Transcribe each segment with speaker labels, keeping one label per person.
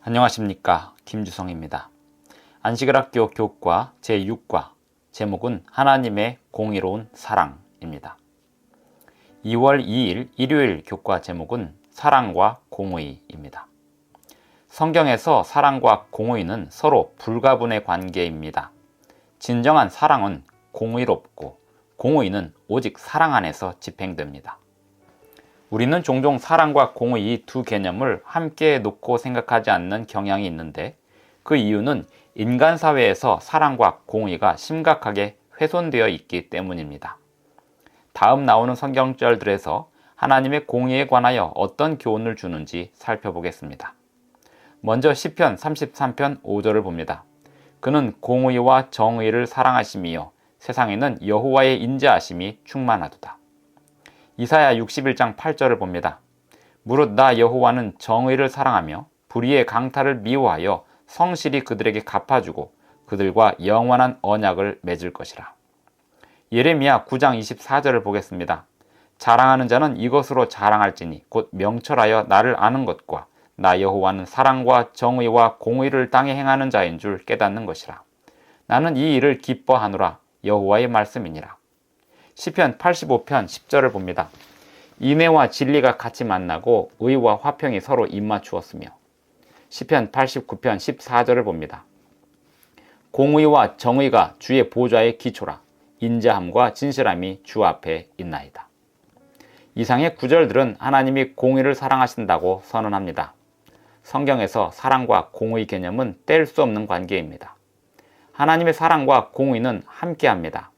Speaker 1: 안녕하십니까, 김주성입니다. 안식일학교 교과 제6과 제목은 하나님의 공의로운 사랑입니다. 2월 2일 일요일 교과 제목은 사랑과 공의입니다. 성경에서 사랑과 공의는 서로 불가분의 관계입니다. 진정한 사랑은 공의롭고 공의는 오직 사랑 안에서 집행됩니다. 우리는 종종 사랑과 공의 이 두 개념을 함께 놓고 생각하지 않는 경향이 있는데, 그 이유는 인간 사회에서 사랑과 공의가 심각하게 훼손되어 있기 때문입니다. 다음 나오는 성경절들에서 하나님의 공의에 관하여 어떤 교훈을 주는지 살펴보겠습니다. 먼저 시편 33편 5절을 봅니다. 그는 공의와 정의를 사랑하심이요 세상에는 여호와의 인자하심이 충만하도다. 이사야 61장 8절을 봅니다. 무릇 나 여호와는 정의를 사랑하며 불의의 강탈을 미워하여 성실히 그들에게 갚아주고 그들과 영원한 언약을 맺을 것이라. 예레미야 9장 24절을 보겠습니다. 자랑하는 자는 이것으로 자랑할지니 곧 명철하여 나를 아는 것과 나 여호와는 사랑과 정의와 공의를 땅에 행하는 자인 줄 깨닫는 것이라. 나는 이 일을 기뻐하노라. 여호와의 말씀이니라. 시편 85편 10절을 봅니다. 인애와 진리가 같이 만나고 의와 화평이 서로 입맞추었으며. 시편 89편 14절을 봅니다. 공의와 정의가 주의 보좌의 기초라. 인자함과 진실함이 주 앞에 있나이다. 이상의 구절들은 하나님이 공의를 사랑하신다고 선언합니다. 성경에서 사랑과 공의 개념은 뗄 수 없는 관계입니다. 하나님의 사랑과 공의는 함께합니다.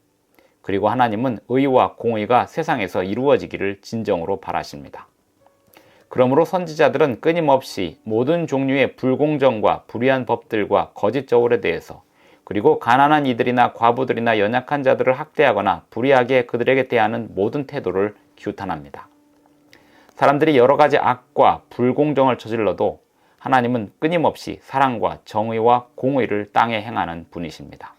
Speaker 1: 그리고 하나님은 의와 공의가 세상에서 이루어지기를 진정으로 바라십니다. 그러므로 선지자들은 끊임없이 모든 종류의 불공정과 불의한 법들과 거짓 저울에 대해서, 그리고 가난한 이들이나 과부들이나 연약한 자들을 학대하거나 불의하게 그들에게 대하는 모든 태도를 규탄합니다. 사람들이 여러 가지 악과 불공정을 저질러도 하나님은 끊임없이 사랑과 정의와 공의를 땅에 행하는 분이십니다.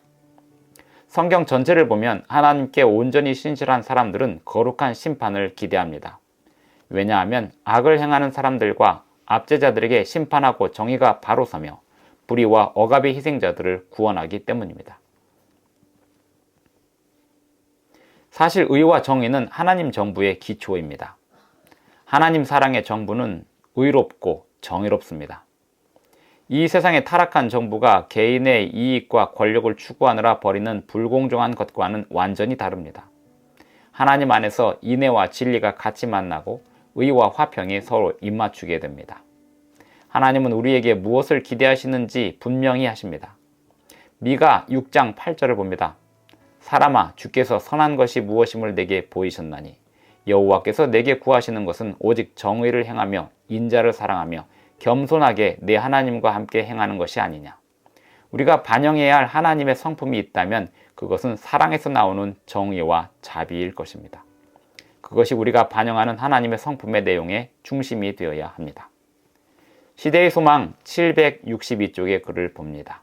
Speaker 1: 성경 전체를 보면 하나님께 온전히 신실한 사람들은 거룩한 심판을 기대합니다. 왜냐하면 악을 행하는 사람들과 압제자들에게 심판하고 정의가 바로 서며 불의와 억압의 희생자들을 구원하기 때문입니다. 사실 의와 정의는 하나님 정부의 기초입니다. 하나님 사랑의 정부는 의롭고 정의롭습니다. 이 세상의 타락한 정부가 개인의 이익과 권력을 추구하느라 벌이는 불공정한 것과는 완전히 다릅니다. 하나님 안에서 인애와 진리가 같이 만나고 의와 화평이 서로 입맞추게 됩니다. 하나님은 우리에게 무엇을 기대하시는지 분명히 하십니다. 미가 6장 8절을 봅니다. 사람아, 주께서 선한 것이 무엇임을 내게 보이셨나니 여호와께서 내게 구하시는 것은 오직 정의를 행하며 인자를 사랑하며 겸손하게 내 하나님과 함께 행하는 것이 아니냐. 우리가 반영해야 할 하나님의 성품이 있다면 그것은 사랑에서 나오는 정의와 자비일 것입니다. 그것이 우리가 반영하는 하나님의 성품의 내용의 중심이 되어야 합니다. 시대의 소망 762쪽의 글을 봅니다.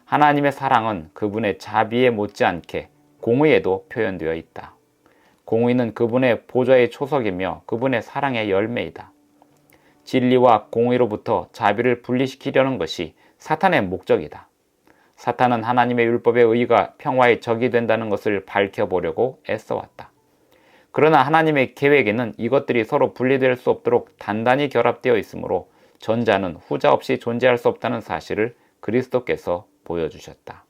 Speaker 1: 하나님의 사랑은 그분의 자비에 못지않게 공의에도 표현되어 있다. 공의는 그분의 보좌의 초석이며 그분의 사랑의 열매이다. 진리와 공의로부터 자비를 분리시키려는 것이 사탄의 목적이다. 사탄은 하나님의 율법의 의가 평화의 적이 된다는 것을 밝혀보려고 애써왔다. 그러나 하나님의 계획에는 이것들이 서로 분리될 수 없도록 단단히 결합되어 있으므로 전자는 후자 없이 존재할 수 없다는 사실을 그리스도께서 보여주셨다.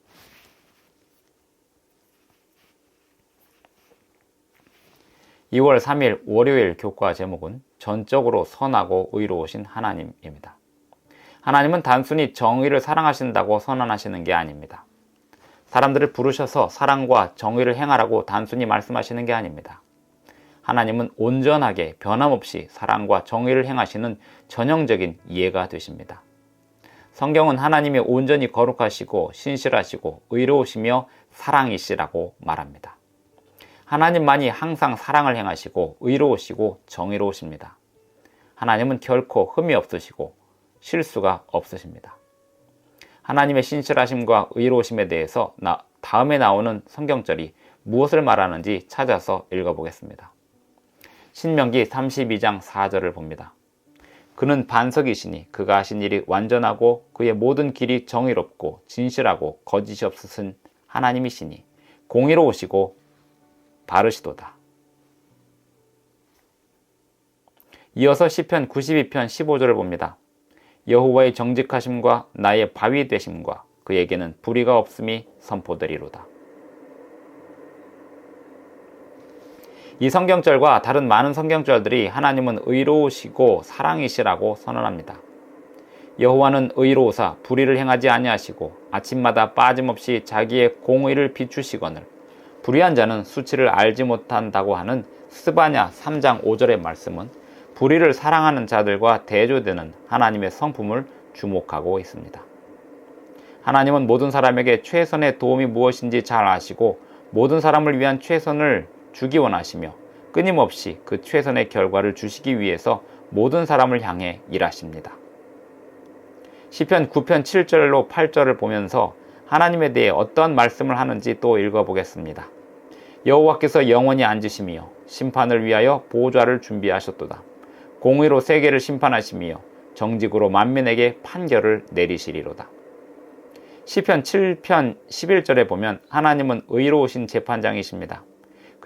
Speaker 1: (2월 3일) 월요일 교과 제목은 전적으로 선하고 의로우신 하나님입니다. 하나님은 단순히 정의를 사랑하신다고 선언하시는 게 아닙니다. 사람들을 부르셔서 사랑과 정의를 행하라고 단순히 말씀하시는 게 아닙니다. 하나님은 온전하게 변함없이 사랑과 정의를 행하시는 전형적인 예가 되십니다. 성경은 하나님이 온전히 거룩하시고 신실하시고 의로우시며 사랑이시라고 말합니다. 하나님만이 항상 사랑을 행하시고 의로우시고 정의로우십니다. 하나님은 결코 흠이 없으시고 실수가 없으십니다. 하나님의 신실하심과 의로우심에 대해서 다음에 나오는 성경절이 무엇을 말하는지 찾아서 읽어보겠습니다. 신명기 32장 4절을 봅니다. 그는 반석이시니 그가 하신 일이 완전하고 그의 모든 길이 정의롭고 진실하고 거짓이 없으신 하나님이시니 공의로우시고 바르시도다. 이어서 시편 92편 15절을 봅니다. 여호와의 정직하심과 나의 바위 되심과 그에게는 불의가 없음이 선포되리로다. 이 성경절과 다른 많은 성경절들이 하나님은 의로우시고 사랑이시라고 선언합니다. 여호와는 의로우사 불의를 행하지 아니하시고 아침마다 빠짐없이 자기의 공의를 비추시거늘 불의한 자는 수치를 알지 못한다고 하는 스바냐 3장 5절의 말씀은 불의를 사랑하는 자들과 대조되는 하나님의 성품을 주목하고 있습니다. 하나님은 모든 사람에게 최선의 도움이 무엇인지 잘 아시고 모든 사람을 위한 최선을 주기 원하시며 끊임없이 그 최선의 결과를 주시기 위해서 모든 사람을 향해 일하십니다. 시편 9편 7절로 8절을 보면서 하나님에 대해 어떤 말씀을 하는지 또 읽어보겠습니다. 여호와께서 영원히 앉으시며 심판을 위하여 보좌를 준비하셨도다. 공의로 세계를 심판하시며 정직으로 만민에게 판결을 내리시리로다. 시편 7편 11절에 보면 하나님은 의로우신 재판장이십니다.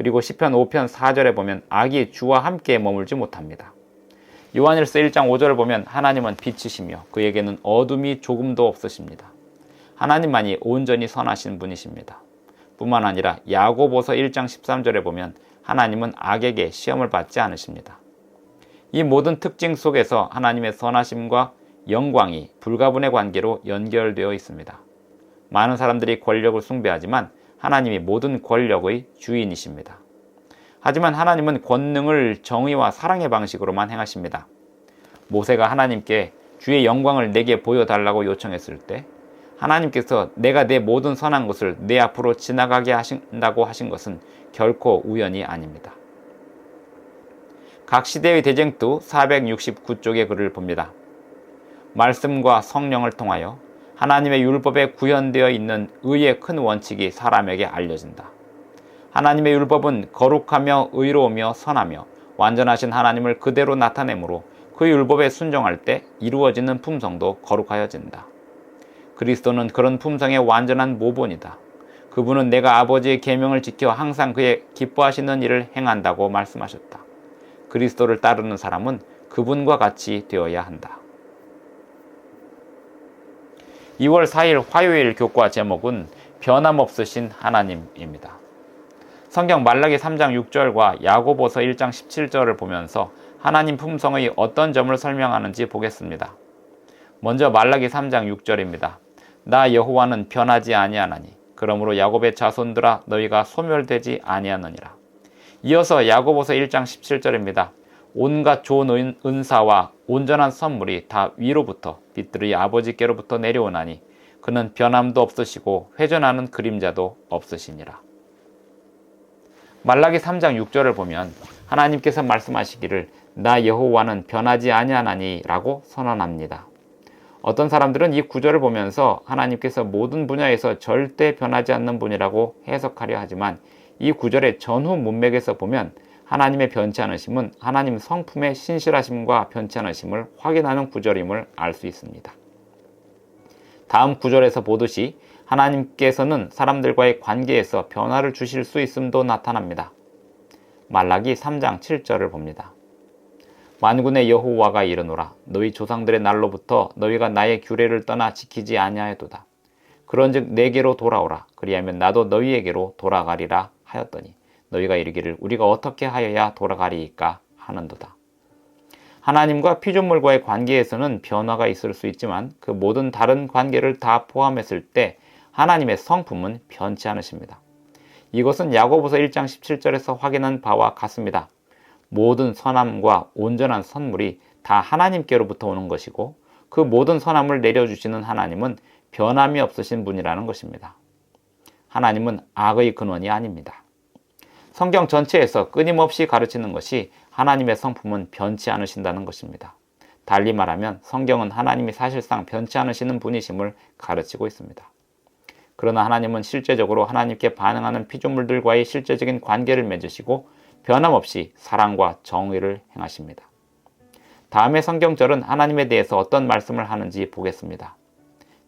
Speaker 1: 그리고 시편 5편 4절에 보면 악이 주와 함께 머물지 못합니다. 요한일서 1장 5절을 보면 하나님은 빛이시며 그에게는 어둠이 조금도 없으십니다. 하나님만이 온전히 선하신 분이십니다. 뿐만 아니라 야고보서 1장 13절에 보면 하나님은 악에게 시험을 받지 않으십니다. 이 모든 특징 속에서 하나님의 선하심과 영광이 불가분의 관계로 연결되어 있습니다. 많은 사람들이 권력을 숭배하지만 하나님이 모든 권력의 주인이십니다. 하지만 하나님은 권능을 정의와 사랑의 방식으로만 행하십니다. 모세가 하나님께 주의 영광을 내게 보여달라고 요청했을 때 하나님께서 내가 내 모든 선한 것을 내 앞으로 지나가게 하신다고 하신 것은 결코 우연이 아닙니다. 각 시대의 대쟁투 469쪽의 글을 봅니다. 말씀과 성령을 통하여 하나님의 율법에 구현되어 있는 의의 큰 원칙이 사람에게 알려진다. 하나님의 율법은 거룩하며 의로우며 선하며 완전하신 하나님을 그대로 나타내므로 그 율법에 순종할 때 이루어지는 품성도 거룩하여진다. 그리스도는 그런 품성의 완전한 모본이다. 그분은 내가 아버지의 계명을 지켜 항상 그의 기뻐하시는 일을 행한다고 말씀하셨다. 그리스도를 따르는 사람은 그분과 같이 되어야 한다. 2월 4일 화요일 교과 제목은 변함없으신 하나님입니다. 성경 말라기 3장 6절과 야고보서 1장 17절을 보면서 하나님 품성의 어떤 점을 설명하는지 보겠습니다. 먼저 말라기 3장 6절입니다. 나 여호와는 변하지 아니하나니 그러므로 야곱의 자손들아 너희가 소멸되지 아니하느니라. 이어서 야고보서 1장 17절입니다. 온갖 좋은 은사와 온전한 선물이 다 위로부터 빛들의 아버지께로부터 내려오나니 그는 변함도 없으시고 회전하는 그림자도 없으시니라. 말라기 3장 6절을 보면 하나님께서 말씀하시기를 나 여호와는 변하지 아니하나니 라고 선언합니다. 어떤 사람들은 이 구절을 보면서 하나님께서 모든 분야에서 절대 변하지 않는 분이라고 해석하려 하지만 이 구절의 전후 문맥에서 보면 하나님의 변치 않으심은 하나님 성품의 신실하심과 변치 않으심을 확인하는 구절임을 알 수 있습니다. 다음 구절에서 보듯이 하나님께서는 사람들과의 관계에서 변화를 주실 수 있음도 나타납니다. 말라기 3장 7절을 봅니다. 만군의 여호와가 이르노라 너희 조상들의 날로부터 너희가 나의 규례를 떠나 지키지 아니하였도다. 그런즉 내게로 돌아오라 그리하면 나도 너희에게로 돌아가리라 하였더니 너희가 이르기를 우리가 어떻게 하여야 돌아가리이까 하는도다. 하나님과 피조물과의 관계에서는 변화가 있을 수 있지만 그 모든 다른 관계를 다 포함했을 때 하나님의 성품은 변치 않으십니다. 이것은 야고보서 1장 17절에서 확인한 바와 같습니다. 모든 선함과 온전한 선물이 다 하나님께로부터 오는 것이고 그 모든 선함을 내려주시는 하나님은 변함이 없으신 분이라는 것입니다. 하나님은 악의 근원이 아닙니다. 성경 전체에서 끊임없이 가르치는 것이 하나님의 성품은 변치 않으신다는 것입니다. 달리 말하면 성경은 하나님이 사실상 변치 않으시는 분이심을 가르치고 있습니다. 그러나 하나님은 실제적으로 하나님께 반응하는 피조물들과의 실제적인 관계를 맺으시고 변함없이 사랑과 정의를 행하십니다. 다음의 성경절은 하나님에 대해서 어떤 말씀을 하는지 보겠습니다.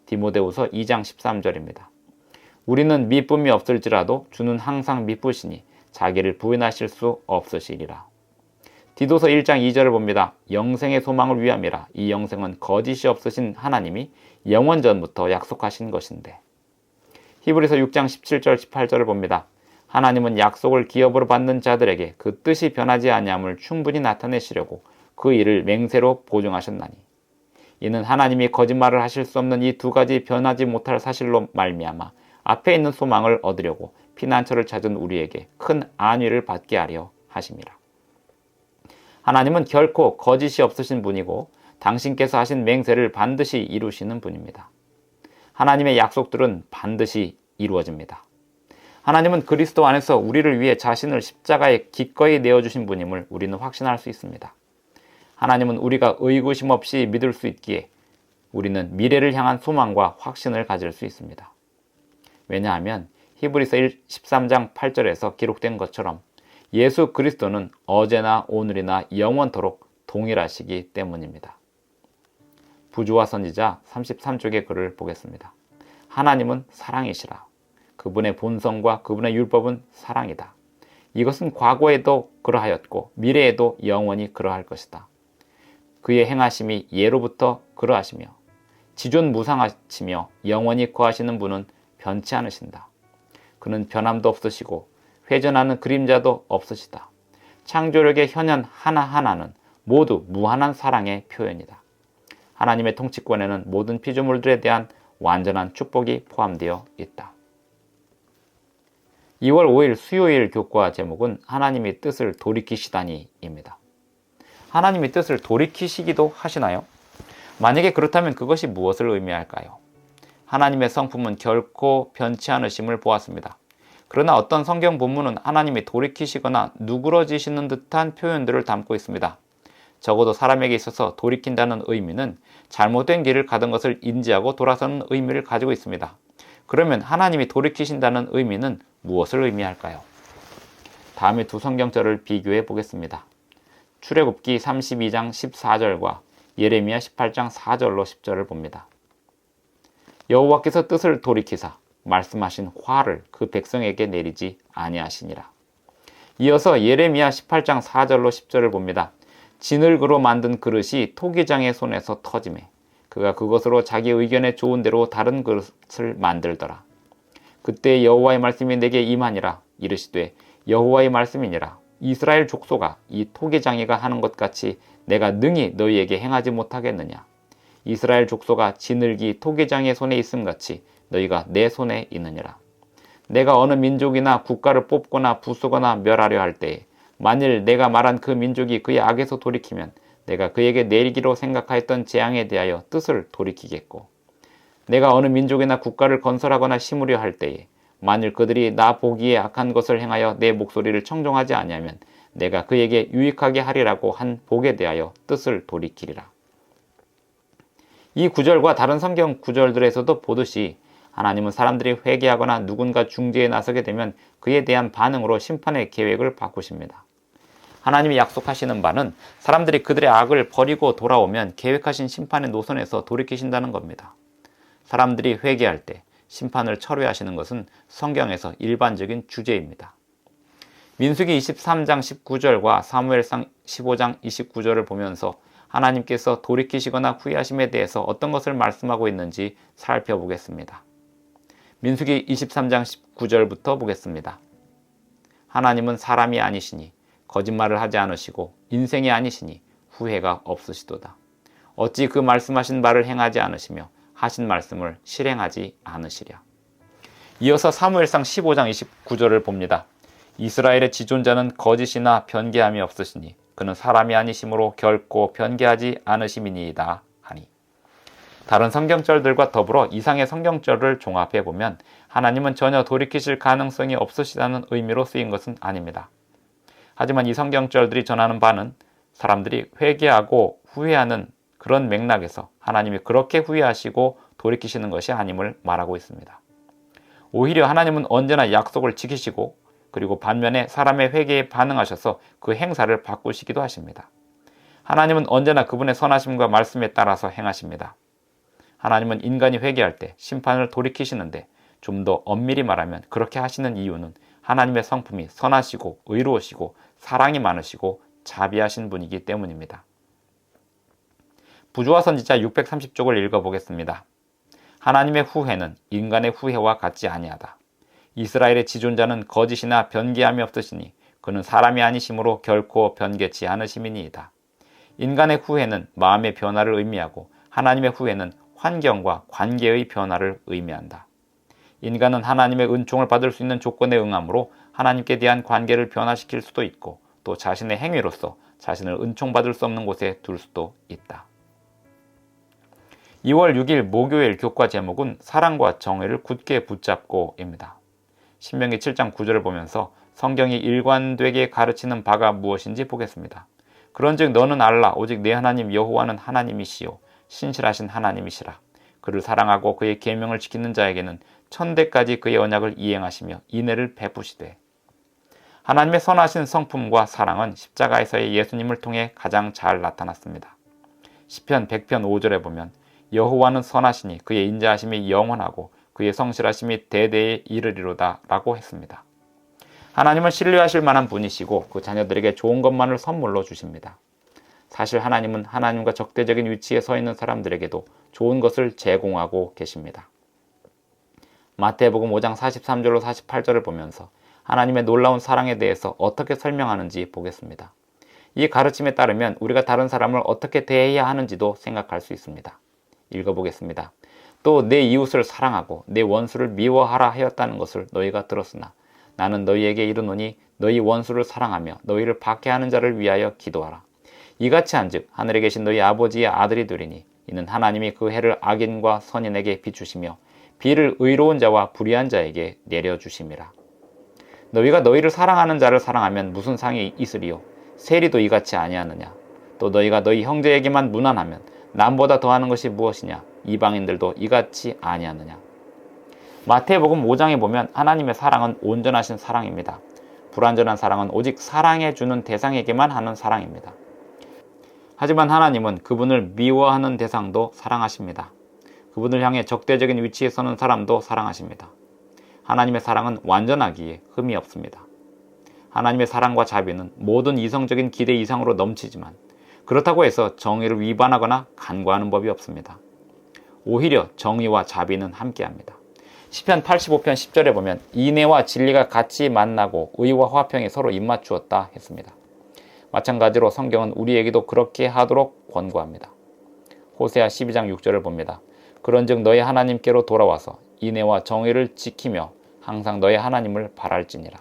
Speaker 1: 디모데후서 2장 13절입니다. 우리는 미쁨이 없을지라도 주는 항상 미쁘시니 자기를 부인하실 수 없으시리라. 디도서 1장 2절을 봅니다. 영생의 소망을 위함이라. 이 영생은 거짓이 없으신 하나님이 영원전부터 약속하신 것인데. 히브리서 6장 17절 18절을 봅니다. 하나님은 약속을 기업으로 받는 자들에게 그 뜻이 변하지 아니함을 충분히 나타내시려고 그 일을 맹세로 보증하셨나니. 이는 하나님이 거짓말을 하실 수 없는 이 두 가지 변하지 못할 사실로 말미암아 앞에 있는 소망을 얻으려고 피난처를 찾은 우리에게 큰 안위를 받게 하려 하심이라. 하나님은 결코 거짓이 없으신 분이고 당신께서 하신 맹세를 반드시 이루시는 분입니다. 하나님의 약속들은 반드시 이루어집니다. 하나님은 그리스도 안에서 우리를 위해 자신을 십자가에 기꺼이 내어주신 분임을 우리는 확신할 수 있습니다. 하나님은 우리가 의구심 없이 믿을 수 있기에 우리는 미래를 향한 소망과 확신을 가질 수 있습니다. 왜냐하면 히브리서 13장 8절에서 기록된 것처럼 예수 그리스도는 어제나 오늘이나 영원토록 동일하시기 때문입니다. 부조와 선지자 33쪽의 글을 보겠습니다. 하나님은 사랑이시라. 그분의 본성과 그분의 율법은 사랑이다. 이것은 과거에도 그러하였고 미래에도 영원히 그러할 것이다. 그의 행하심이 예로부터 그러하시며 지존무상하시며 영원히 거하시는 분은 변치 않으신다. 그는 변함도 없으시고 회전하는 그림자도 없으시다. 창조력의 현현 하나하나는 모두 무한한 사랑의 표현이다. 하나님의 통치권에는 모든 피조물들에 대한 완전한 축복이 포함되어 있다. 2월 5일 수요일 교과 제목은 하나님의 뜻을 돌이키시다니입니다. 하나님의 뜻을 돌이키시기도 하시나요? 만약에 그렇다면 그것이 무엇을 의미할까요? 하나님의 성품은 결코 변치 않으심을 보았습니다. 그러나 어떤 성경 본문은 하나님이 돌이키시거나 누그러지시는 듯한 표현들을 담고 있습니다. 적어도 사람에게 있어서 돌이킨다는 의미는 잘못된 길을 가던 것을 인지하고 돌아서는 의미를 가지고 있습니다. 그러면 하나님이 돌이키신다는 의미는 무엇을 의미할까요? 다음에 두 성경절을 비교해 보겠습니다. 출애굽기 32장 14절과 예레미야 18장 4절로 10절을 봅니다. 여호와께서 뜻을 돌이키사 말씀하신 화를 그 백성에게 내리지 아니하시니라. 이어서 예레미야 18장 4절로 10절을 봅니다. 진흙으로 만든 그릇이 토기장의 손에서 터지매 그가 그것으로 자기 의견에 좋은 대로 다른 그릇을 만들더라. 그때 여호와의 말씀이 내게 임하니라. 이르시되 여호와의 말씀이니라. 이스라엘 족속아 이 토기장이가 하는 것 같이 내가 능히 너희에게 행하지 못하겠느냐. 이스라엘 족속아 진흙이 토기장의 손에 있음같이 너희가 내 손에 있느니라. 내가 어느 민족이나 국가를 뽑거나 부수거나 멸하려 할 때에 만일 내가 말한 그 민족이 그의 악에서 돌이키면 내가 그에게 내리기로 생각하였던 재앙에 대하여 뜻을 돌이키겠고 내가 어느 민족이나 국가를 건설하거나 심으려 할 때에 만일 그들이 나 보기에 악한 것을 행하여 내 목소리를 청종하지 아니하면 내가 그에게 유익하게 하리라고 한 복에 대하여 뜻을 돌이키리라. 이 구절과 다른 성경 구절들에서도 보듯이 하나님은 사람들이 회개하거나 누군가 중재에 나서게 되면 그에 대한 반응으로 심판의 계획을 바꾸십니다. 하나님이 약속하시는 바는 사람들이 그들의 악을 버리고 돌아오면 계획하신 심판의 노선에서 돌이키신다는 겁니다. 사람들이 회개할 때 심판을 철회하시는 것은 성경에서 일반적인 주제입니다. 민수기 23장 19절과 사무엘상 15장 29절을 보면서 하나님께서 돌이키시거나 후회하심에 대해서 어떤 것을 말씀하고 있는지 살펴보겠습니다. 민수기 23장 19절부터 보겠습니다. 하나님은 사람이 아니시니 거짓말을 하지 않으시고 인생이 아니시니 후회가 없으시도다. 어찌 그 말씀하신 바를 행하지 않으시며 하신 말씀을 실행하지 않으시랴. 이어서 사무엘상 15장 29절을 봅니다. 이스라엘의 지존자는 거짓이나 변개함이 없으시니 그는 사람이 아니심으로 결코 변개하지 않으심이니이다 하니. 다른 성경절들과 더불어 이상의 성경절을 종합해 보면 하나님은 전혀 돌이키실 가능성이 없으시다는 의미로 쓰인 것은 아닙니다. 하지만 이 성경절들이 전하는 바는 사람들이 회개하고 후회하는 그런 맥락에서 하나님이 그렇게 후회하시고 돌이키시는 것이 아님을 말하고 있습니다. 오히려 하나님은 언제나 약속을 지키시고 그리고 반면에 사람의 회개에 반응하셔서 그 행사를 바꾸시기도 하십니다. 하나님은 언제나 그분의 선하심과 말씀에 따라서 행하십니다. 하나님은 인간이 회개할 때 심판을 돌이키시는데 좀 더 엄밀히 말하면 그렇게 하시는 이유는 하나님의 성품이 선하시고 의로우시고 사랑이 많으시고 자비하신 분이기 때문입니다. 부조와 선지자 630쪽을 읽어보겠습니다. 하나님의 후회는 인간의 후회와 같지 아니하다. 이스라엘의 지존자는 거짓이나 변개함이 없으시니 그는 사람이 아니심으로 결코 변개치 않으심이니이다. 인간의 후회는 마음의 변화를 의미하고 하나님의 후회는 환경과 관계의 변화를 의미한다. 인간은 하나님의 은총을 받을 수 있는 조건에 응함으로 하나님께 대한 관계를 변화시킬 수도 있고 또 자신의 행위로서 자신을 은총받을 수 없는 곳에 둘 수도 있다. 2월 6일 목요일 교과 제목은 사랑과 정의를 굳게 붙잡고입니다. 신명기 7장 9절을 보면서 성경이 일관되게 가르치는 바가 무엇인지 보겠습니다. 그런즉 너는 알라 오직 내 하나님 여호와는 하나님이시요 신실하신 하나님이시라. 그를 사랑하고 그의 계명을 지키는 자에게는 천대까지 그의 언약을 이행하시며 인애를 베푸시되. 하나님의 선하신 성품과 사랑은 십자가에서의 예수님을 통해 가장 잘 나타났습니다. 시편 100편 5절에 보면 여호와는 선하시니 그의 인자하심이 영원하고 그의 성실하심이 대대에 이르리로다 라고 했습니다. 하나님은 신뢰하실 만한 분이시고 그 자녀들에게 좋은 것만을 선물로 주십니다. 사실 하나님은 하나님과 적대적인 위치에 서 있는 사람들에게도 좋은 것을 제공하고 계십니다. 마태복음 5장 43절로 48절을 보면서 하나님의 놀라운 사랑에 대해서 어떻게 설명하는지 보겠습니다. 이 가르침에 따르면 우리가 다른 사람을 어떻게 대해야 하는지도 생각할 수 있습니다. 읽어보겠습니다. 또 내 이웃을 사랑하고 내 원수를 미워하라 하였다는 것을 너희가 들었으나 나는 너희에게 이르노니 너희 원수를 사랑하며 너희를 박해하는 자를 위하여 기도하라. 이같이 한즉 하늘에 계신 너희 아버지의 아들이 되리니 이는 하나님이 그 해를 악인과 선인에게 비추시며 비를 의로운 자와 불의한 자에게 내려주심이라. 너희가 너희를 사랑하는 자를 사랑하면 무슨 상이 있으리요? 세리도 이같이 아니하느냐? 또 너희가 너희 형제에게만 무난하면 남보다 더하는 것이 무엇이냐? 이방인들도 이같이 아니하느냐? 마태복음 5장에 보면 하나님의 사랑은 온전하신 사랑입니다. 불완전한 사랑은 오직 사랑해주는 대상에게만 하는 사랑입니다. 하지만 하나님은 그분을 미워하는 대상도 사랑하십니다. 그분을 향해 적대적인 위치에 서는 사람도 사랑하십니다. 하나님의 사랑은 완전하기에 흠이 없습니다. 하나님의 사랑과 자비는 모든 이성적인 기대 이상으로 넘치지만 그렇다고 해서 정의를 위반하거나 간과하는 법이 없습니다. 오히려 정의와 자비는 함께합니다. 시편 85편 10절에 보면 인애와 진리가 같이 만나고 의와 화평이 서로 입맞추었다 했습니다. 마찬가지로 성경은 우리에게도 그렇게 하도록 권고합니다. 호세아 12장 6절을 봅니다. 그런즉 너희 하나님께로 돌아와서 인애와 정의를 지키며 항상 너희 하나님을 바랄지니라.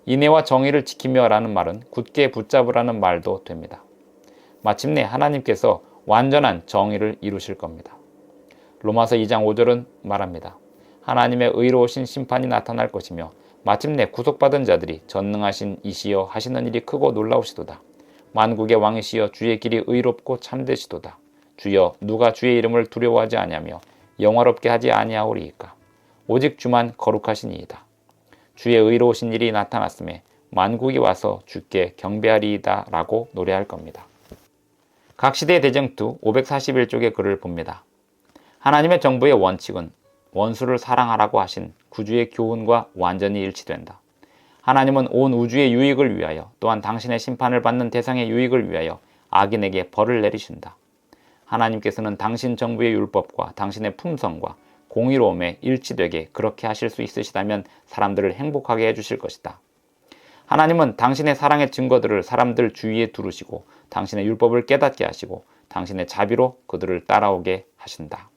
Speaker 1: 인애와 정의를 지키며 라는 말은 굳게 붙잡으라는 말도 됩니다. 마침내 하나님께서 완전한 정의를 이루실 겁니다. 로마서 2장 5절은 말합니다. 하나님의 의로우신 심판이 나타날 것이며 마침내 구속받은 자들이 전능하신 이시여 하시는 일이 크고 놀라우시도다. 만국의 왕이시여 주의 길이 의롭고 참되시도다. 주여 누가 주의 이름을 두려워하지 아니하며 영화롭게 하지 아니하오리이까. 오직 주만 거룩하시니이다. 주의 의로우신 일이 나타났음에 만국이 와서 주께 경배하리이다 라고 노래할 겁니다. 각시대 대쟁투 541쪽의 글을 봅니다. 하나님의 정부의 원칙은 원수를 사랑하라고 하신 구주의 교훈과 완전히 일치된다. 하나님은 온 우주의 유익을 위하여 또한 당신의 심판을 받는 대상의 유익을 위하여 악인에게 벌을 내리신다. 하나님께서는 당신 정부의 율법과 당신의 품성과 공의로움에 일치되게 그렇게 하실 수 있으시다면 사람들을 행복하게 해주실 것이다. 하나님은 당신의 사랑의 증거들을 사람들 주위에 두르시고 당신의 율법을 깨닫게 하시고 당신의 자비로 그들을 따라오게 하신다.